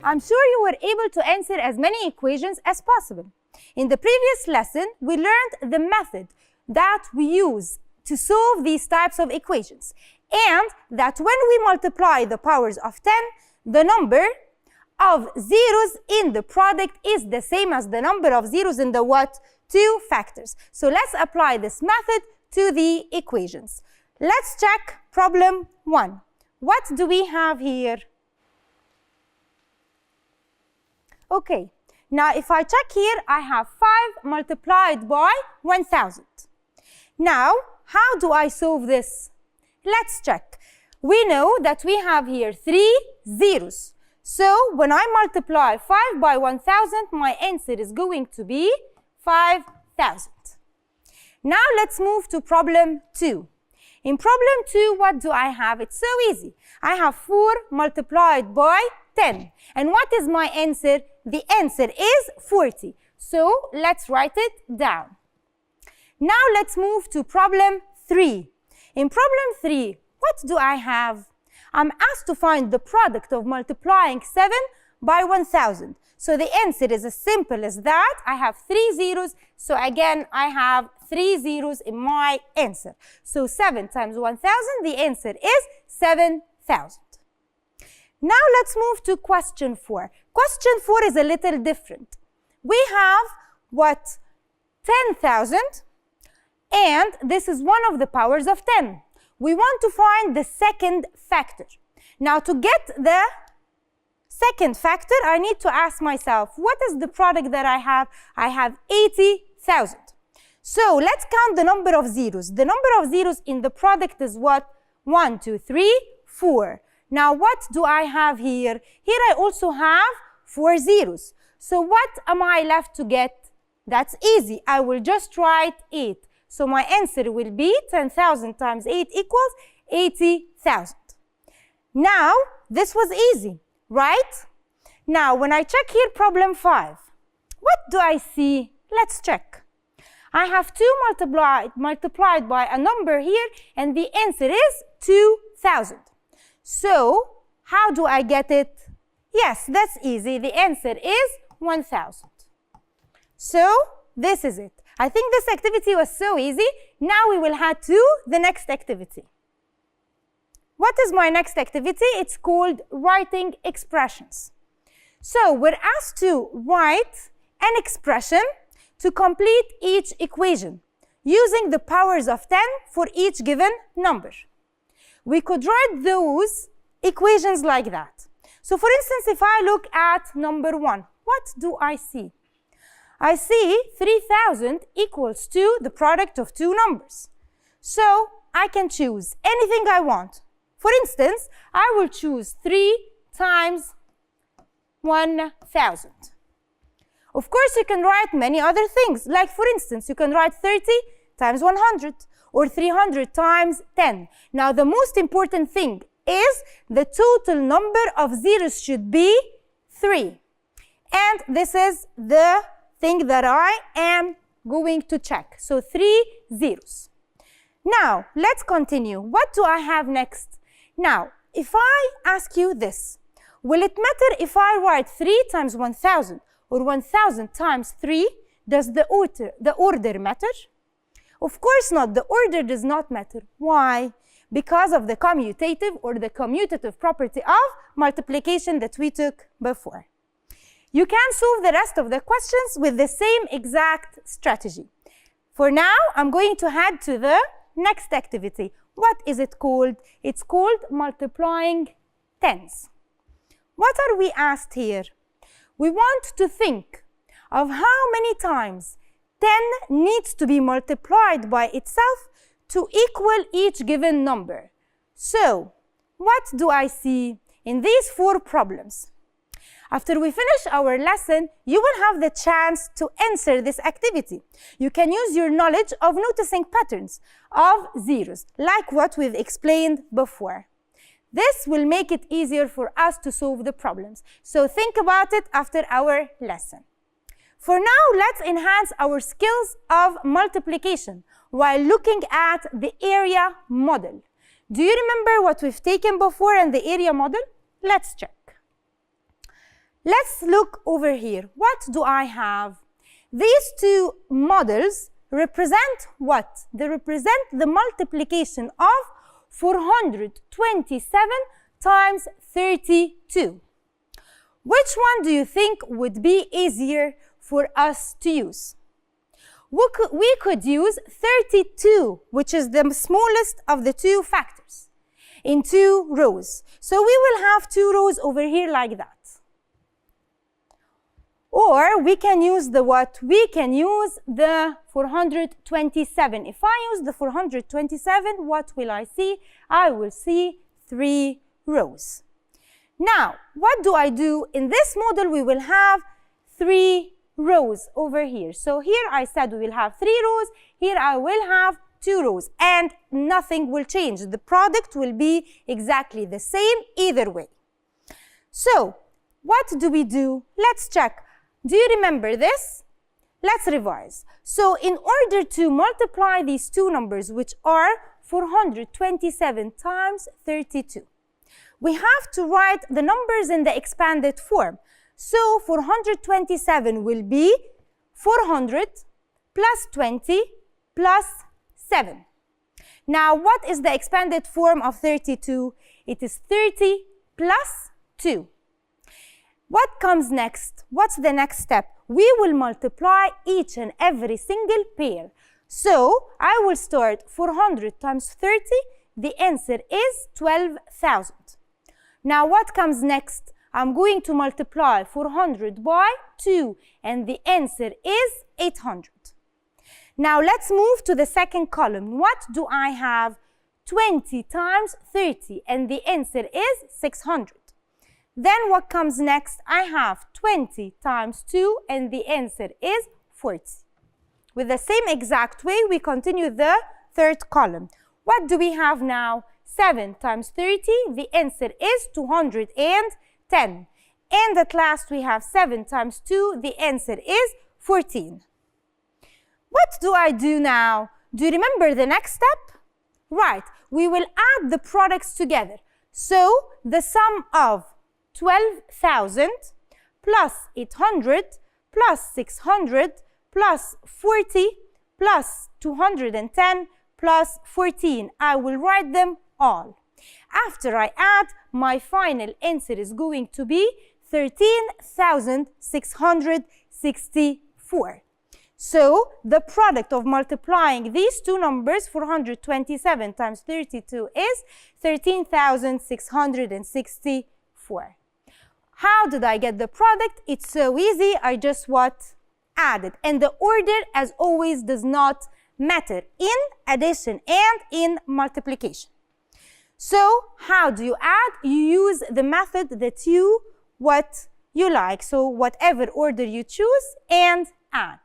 I'm sure you were able to answer as many equations as possible. In the previous lesson, we learned the method that we use to solve these types of equations, and that when we multiply the powers of 10, the number of zeros in the product is the same as the number of zeros in the what? Two factors. So let's apply this method to the equations. Let's check problem 1. What do we have here? Okay, now if I check here, I have 5 multiplied by 1000. Now, how do I solve this? Let's check. We know that we have here 3 zeros. So when I multiply 5 by 1000, my answer is going to be 5000. Now let's move to problem 2. In problem 2, what do I have? It's so easy. I have 4 multiplied by 10. And what is my answer? The answer is 40. So let's write it down. Now let's move to problem 3. In problem 3, what do I have? I'm asked to find the product of multiplying 7 by 1000. So the answer is as simple as that. I have 3 zeros. So again, I have 3 zeros in my answer. So 7 times 1000, the answer is 7000. Now let's move to question 4. Question 4 is a little different. We have what? 10,000, and this is one of the powers of 10. We want to find the second factor. Now to get the second factor, I need to ask myself, what is the product that I have? I have 80,000. So let's count the number of zeros. The number of zeros in the product is what? 1, 2, 3, 4. Now what do I have here? Here I also have 4 zeros. So what am I left to get? That's easy. I will just write 8. So my answer will be 10,000 times 8 equals 80,000. Now this was easy, right? Now when I check here problem 5, what do I see? Let's check. I have 2 multiplied by a number here, and the answer is 2,000. So how do I get it? Yes, that's easy. The answer is 1,000. So this is it. I think this activity was so easy. Now we will head to the next activity. What is my next activity? It's called writing expressions. So we're asked to write an expression to complete each equation using the powers of 10 for each given number. We could write those equations like that. So for instance, if I look at number 1, what do I see? I see 3000 equals to the product of 2 numbers. So I can choose anything I want. For instance, I will choose 3 times 1000. Of course, you can write many other things. Like for instance, you can write 30 times 100 or 300 times 10. Now the most important thing is the total number of zeros should be 3. And this is the thing that I am going to check. So 3 zeros. Now let's continue. What do I have next? Now if I ask you this, will it matter if I write 3 times 1000 or 1000 times 3? Does the order matter? Of course not. The order does not matter. Why? Because of the commutative or the commutative property of multiplication that we took before. You can solve the rest of the questions with the same exact strategy. For now, I'm going to head to the next activity. What is it called? It's called multiplying tens. What are we asked here? We want to think of how many times 10 needs to be multiplied by itself to equal each given number. So, what do I see in these 4 problems? After we finish our lesson, you will have the chance to answer this activity. You can use your knowledge of noticing patterns of zeros, like what we've explained before. This will make it easier for us to solve the problems. So think about it after our lesson. For now, let's enhance our skills of multiplication while looking at the area model. Do you remember what we've taken before in the area model? Let's check. Let's look over here. What do I have? These two models represent what? They represent the multiplication of 427 times 32. Which one do you think would be easier for us to use? We could use 32, which is the smallest of the two factors, in 2 rows. So we will have 2 rows over here like that. Or we can use the what? We can use the 427. If I use the 427, what will I see? I will see 3 rows. Now, what do I do? In this model, we will have 3 rows over here. So here I said we will have 3 rows. Here I will have 2 rows. And nothing will change. The product will be exactly the same either way. So, what do? Let's check. Do you remember this? Let's revise. So, in order to multiply these two numbers, which are 427 times 32, we have to write the numbers in the expanded form. So, 427 will be 400 plus 20 plus 7. Now, what is the expanded form of 32? It is 30 plus 2. What comes next? What's the next step? We will multiply each and every single pair. So, I will start 400 times 30. The answer is 12,000. Now, what comes next? I'm going to multiply 400 by 2, and the answer is 800. Now, let's move to the second column. What do I have? 20 times 30, and the answer is 600. Then what comes next? I have 20 times 2, and the answer is 40. With the same exact way, we continue the third column. What do we have now? 7 times 30, the answer is 210. And at last, we have 7 times 2, the answer is 14. What do I do now? Do you remember the next step? Right, we will add the products together. So, the sum of 12,000 plus 800 plus 600 plus 40 plus 210 plus 14. I will write them all. After I add, my final answer is going to be 13,664. So, the product of multiplying these two numbers, 427 times 32, is 13,664. How did I get the product? It's so easy. I just added. And the order, as always, does not matter in addition and in multiplication. So, how do you add? You use the method that you like. So, whatever order you choose and add.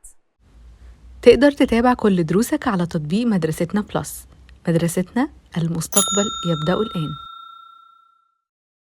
تقدر تتابع كل دروسك على تطبيق مدرستنا بلس. مدرستنا، المستقبل يبدأ الآن.